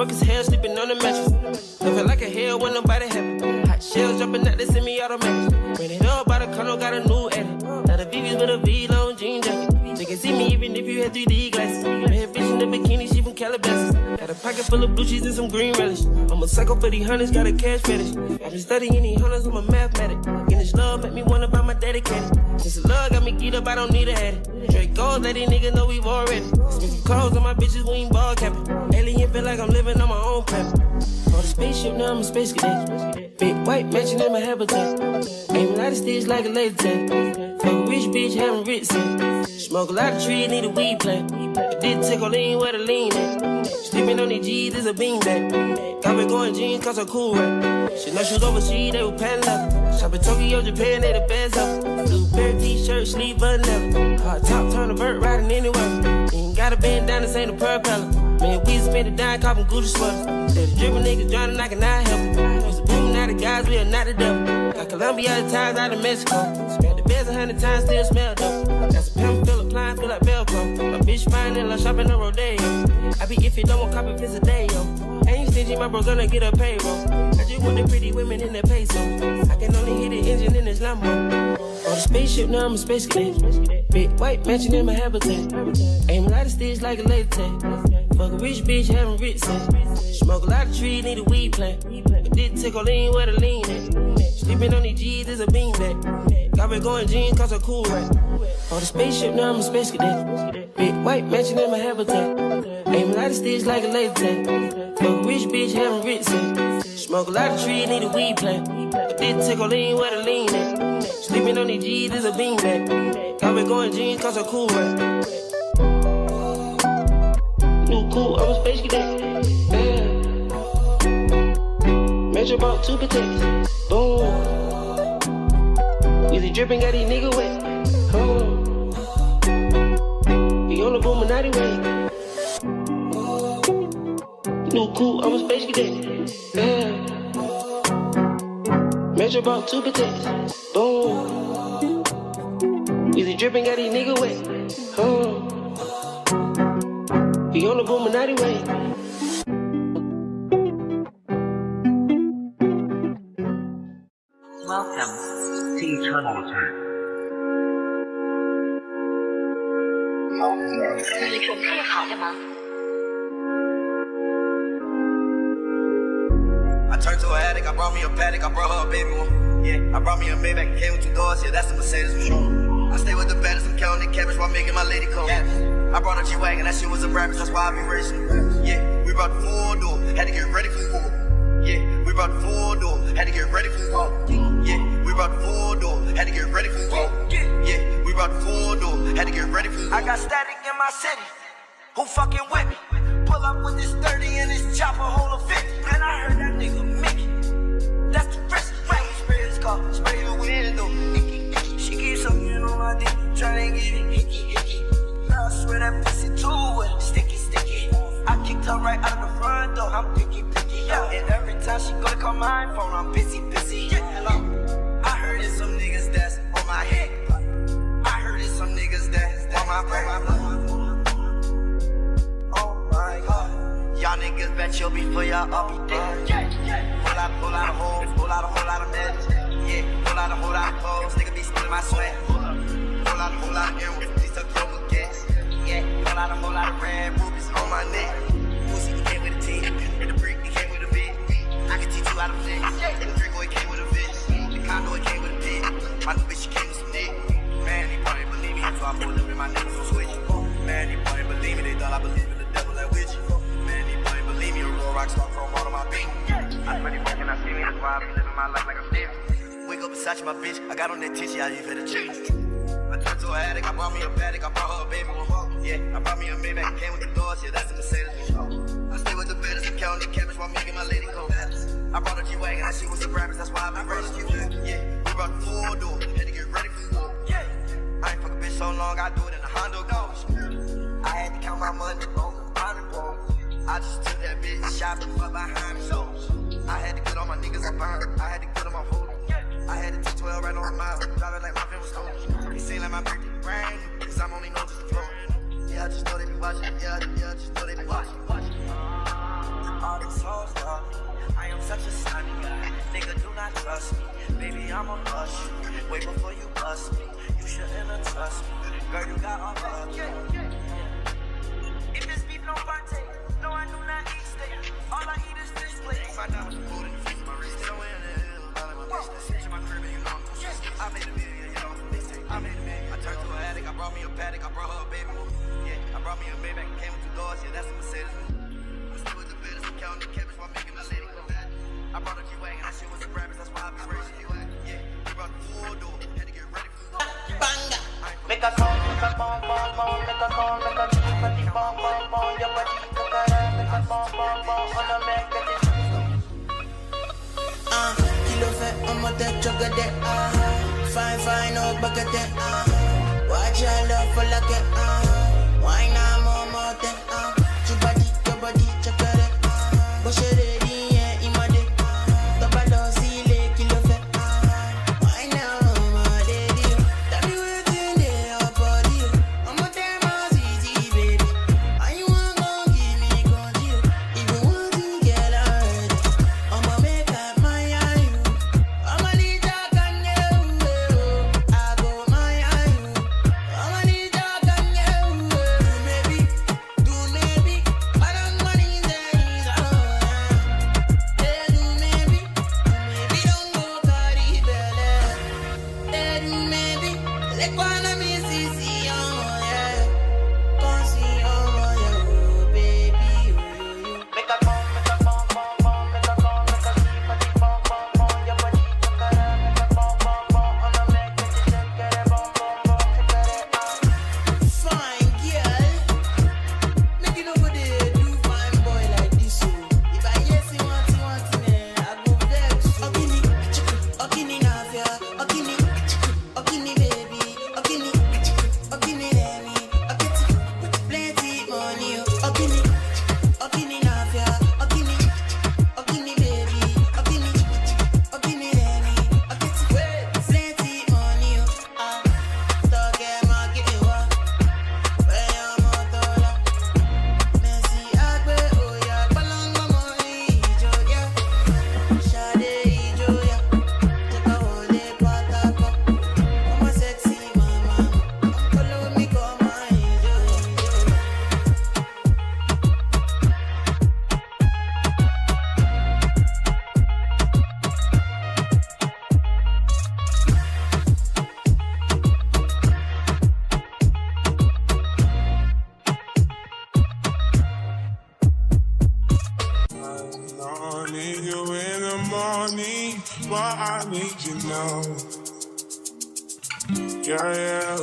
broke as hell, sleeping on the mattress. I feel like a hell when nobody happy. Hot shells jumping out, they semi-automatic. Ran it up by the condo, got a new edit. Now the VV's with a V-long jean jacket. They can see me even if you had 3D glasses. Bad bitch in the bikini, she from Calabasas. Got a pocket full of blue cheese and some green relish. I'm a psycho for these hunters, got a cash fetish. I've been studying these hunters, I'm a mathematic. In this love, make me wonder about my dedicated. Since the love got me geeked up, I don't need a head. Drake gold, let these niggas know we've already. Spend clothes on my bitches, we ain't ball capping. Alien feel like I'm living on my own planet. On the spaceship, now I'm a space cadet. Big white mansion in my habitat. Aim a lot of sticks like a laser tag. Fuck a rich bitch, having rich set. Smoke a lot of trees, need a weed plant. I did tickle lean where the lean at. Sleeping on these G's is a beanbag. Got me going jeans cause I'm cool, right? She know she was overseas, they were pan leather. Shop in Tokyo, Japan, they the best up. Blue pair t-shirt, sleeve button leather. Hot top, turn a vert, riding anywhere. Ain't got a bend down, this ain't a propeller. Man, we spend a dime, copping Gucci sweaters. They the drippin' niggas drowning, I cannot help it. Used to boom, now the guys, we are not the devil. Got Colombia ties out of Mexico. Spent the beds 100 times, still smell dope. Got some pimp, feel applying, feel like Velcro. My bitch fine and like shopping on Rodeo. I be if you don't want copy, it's a day, yo. Ain't stingy, my bro gonna get a payroll. I just want the pretty women in the peso. I can only hit the engine in this Lambo. On the spaceship, now I'm a space cadet. Big white mansion in my habitat. Aim a lot of sticks like a laser tag. Fuck a rich bitch, having rich set. Smoke a lot of trees, need a weed plant. Did tickle lean where the lean at. Sleeping on these G's is a beanbag. Got me going jeans cause I'm cool, right? On the spaceship, now I'm a space cadet. Big white mansion in my habitat. Aim a lot of sticks like a laser tag. Fuck a rich bitch, having rich set. Smoke a lot of trees, need a weed plant. Did tickle lean where the lean at. Sleeping on these G's is a beanbag. Got me going jeans cause I'm cool, right? New cool, I'm a space cadet. Yeah. Measure about 2 potatoes. Boom. Weezy dripping, got these nigga wet. He on the Illuminati way. New cool, I'm a space cadet. Yeah. Measure about 2 potatoes. Boom. Weezy dripping, got these nigga wet. He on the Illuminati way. Welcome to Eternity. 你准备好了吗？ I turned to an addict, I brought me a paddock, I brought her a baby one. Yeah, I brought me a Maybach, came with 2 doors, yeah, that's a Mercedes for sure. I stay with the baddest, I'm counting the cabbage while making my lady come. I brought a G-Wagon, that shit was a rabbit, that's why I be racing. Yeah, we brought the 4-door, had to get ready for war. Yeah, we brought the 4-door, had to get ready for war. Yeah, we brought the 4-door, had to get ready for war. Yeah, we brought the 4-door, had to get ready for war. I got static in my city, who fucking with me? Pull up with this 30 and this chopper hold a 50. Man, I heard that nigga Mickey, that's the risk. Right, spray his car, spray the window. She keeps something on my dick, tryna get it hickey. I swear that pussy too wet, sticky. I kicked her right out of the front door, I'm picky, yeah. And every time she go to call my phone, I'm busy, yeah. Hello, I heard it's some niggas that's on my head. I heard it's some niggas that's on my brain. Oh my God, y'all niggas bet you'll be for y'all, I'll be dead. Pull out a hoes, pull out a whole lot of meds. Yeah, pull out a whole lot of clothes, nigga be stealing my sweat. Pull out a whole lot of earrings, please tuck your little gas. Yeah, pull out a whole lot of red rubies on my neck. Pussy, he came with a team, and the brick, he came with a vid. I can teach you how to flex. The Draco, he came with a vid. The condo, he came with a pit. My new bitch, she came with some dick. Man, he probably believe me, so I pulled up in my niggas on switch. Man, he probably believe me, they thought I believe in the devil and witch. Man, he probably believe me, a real rock star from all of my beat. I'm pretty broken, I see me, that's why I be living my life like I'm Steve. Wake up beside you, my bitch, I got on that tissue, I use for the cheese. I turned to an addict, I brought me a paddock, I brought her a baby one. Yeah, I brought me a Maybach, came with the doors, yeah, that's a Mercedes for sure. I stay with the baddest, I'm counting the cabbage while making my lady come. I brought a G-Wagon, that shit was a rabbit, that's why I been racing. Yeah, we brought the 4-door, had to get ready for war. Yeah, I ain't fuck a bitch so long, I do it in a Honda Ghost. I had to count my money on the bottom pole. I just took that bitch shopping for behind me, so I had to get on my niggas up behind. I had to get on my hood. I had to 12 right on the mile, driving like my film was stolen. He seem like my birthday brand new, cause I'm only known just the floor. Yeah, I just know they be watching, yeah, just know they be watching. All not trust me. Baby, I'ma bust you. Wait before you bust me. You shouldn't have trust me. Girl, you got all fucked. If it's beef, no partake. No, I do not eat steak. All I eat is fish plates. Find out the food in the freezer, my wrist. Somewhere in the hill, all in my business. Switch in my crib and you know I'm too shit. I made a million, you know I'm mixtape. I made a million. I turned to an addict. I brought me a paddock. I brought her a baby. Yeah, I brought me a Maybach. Came with 2 doors. Yeah, that's a Mercedes. We still with the business. I'm counting the cabbage while making my lady go back. I brought a G-Wagon. That shit was a rabbit. That's why I be racing you at. Yeah, we brought the full door. Had to get ready for the Banga. Make a song, make a bomb, bomb, bomb, make a song, make a beat for the bomb, bomb, bomb. Your body to carry, make a bomb, bomb, bomb. On the make it. Kilo fait on m'a tête chocolat. Fine, fine, no bucket. Watch your love for like it. Why not more than your body, chocolate. But she ready, yeah, in my day. Double dose, kilo fait. Why now, my daddy? Tell me what's in your body. I'm a damn easy, baby. And you want gon' give me control. Even want to get out. I'ma make up my you. I'ma need your gun, I go my you. I'ma need your gun, maybe, do maybe. I don't money in there, they do maybe don't go carry belly. They do maybe, they wanna me see, yeah. Come see, yeah, baby, Make a bomb, bomb, bomb, make a song, make a beat for the bomb, bomb, bomb. Your body to carry, make a bomb, bomb, bomb. On the make it, get it, bomb, bomb, bomb, get it. Fine girl, make it over there, do fine boy like this. So if I hear say want I go vex. Okini navia, okini baby, okini let me, plenty money. Okini navia, okini baby, okini let me, plenty money. Talk market where your motor Messi agbe oya palanga money joya Shade joya Taka wole patako I'm a sexy mama Follow me come on joya I need you in the morning, but I need you now. Yeah,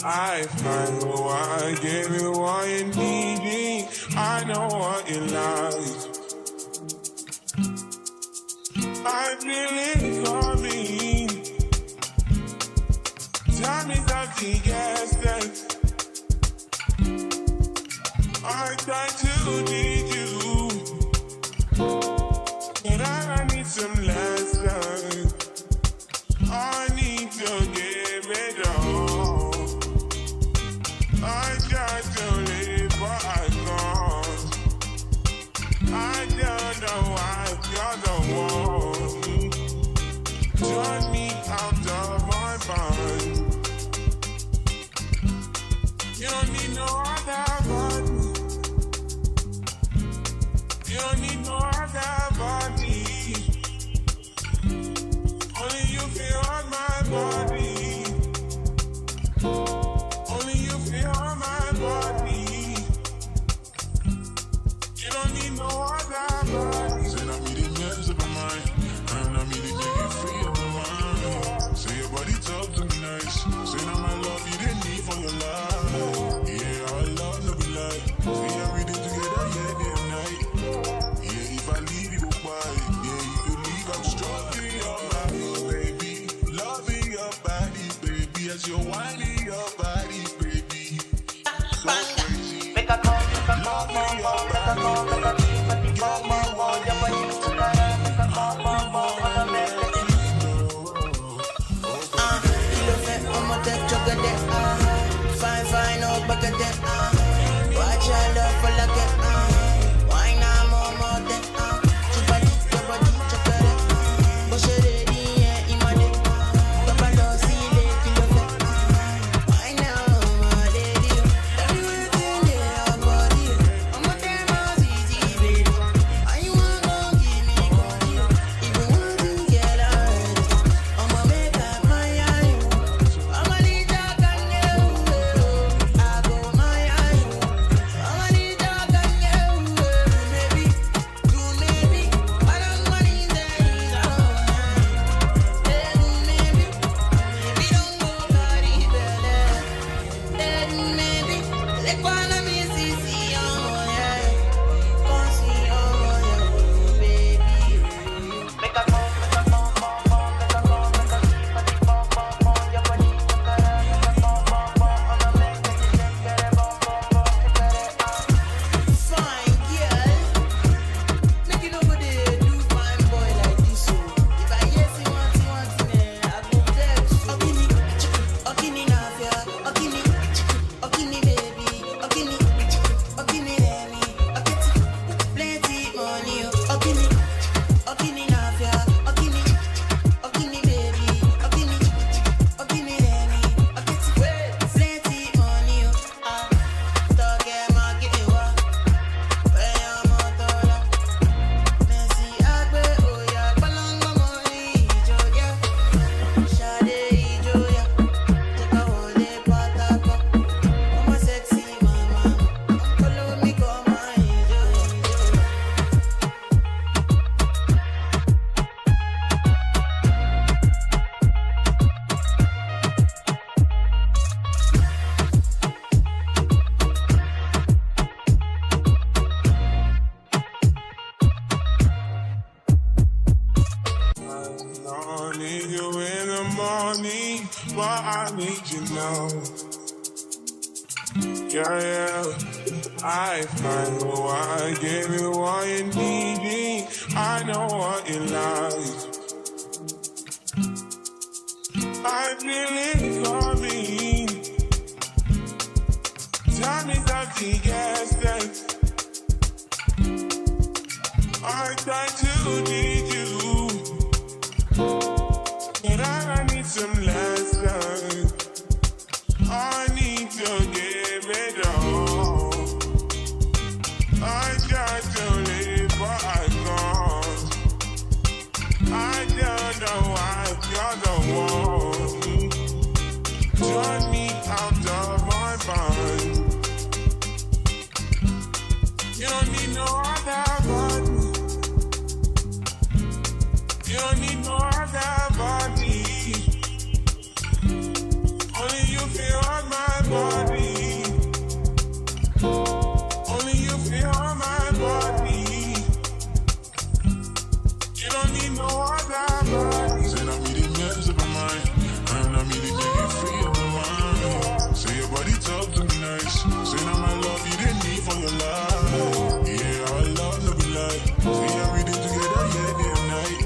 I find what I give you what you need. I know what you like. I feel it coming. Tell me something, yes, yes. I try to need you, but I need some lessons. I need to give it all. I got to live, but I can't. I don't know why you're the one. Turn me out of my mind. You don't need no other body. You don't need no other body. Only you feel on my body. Only you feel on my body. You don't need no other body. Say not me the mess of my mind, and not me to make you free of my mind. Say your body talk to me nice. Say now my love you didn't need for your life. Yeah, our love no be like. We are reading together, yeah, day and night. Yeah, if I leave you, go by. on me, but I need you now. Yeah, I find what I give you what you need. I know what you like. I feel it coming. Time is up to guess that I try to need you, but I need some lessons. I need to give it all. I got to live, but I can't. I don't know why you're the one. Turn me out of my mind. You don't need no other body. You don't need no other body. Only you feel on my body. Only you feel on my body. You don't need no other body. Said I'm eating mess of my mind, and I'm eating you free of my mind. Say your body talk to me nice. Say now my love you didn't need for your life. Yeah, our love no be like. Say everything together, yeah, day and night.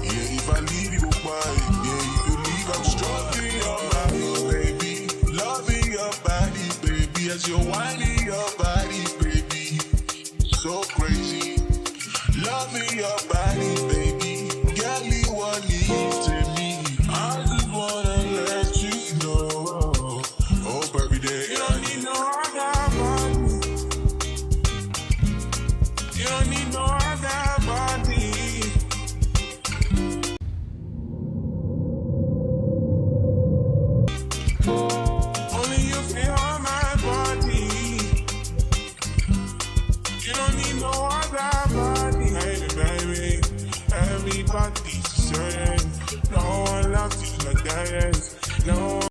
Yeah, if I leave you go quiet. Yeah, you could leave. I'm stroking your body, baby. Loving your body, baby. As you're whining your body, baby. So crazy. Loving your body, baby. Girl, you want it to me. I just wanna let you know. Hope every day. You don't need no other body. You don't need no other body. Only you feel on my body. You don't need no other body. Hey, baby, everybody's the same. No one loves you.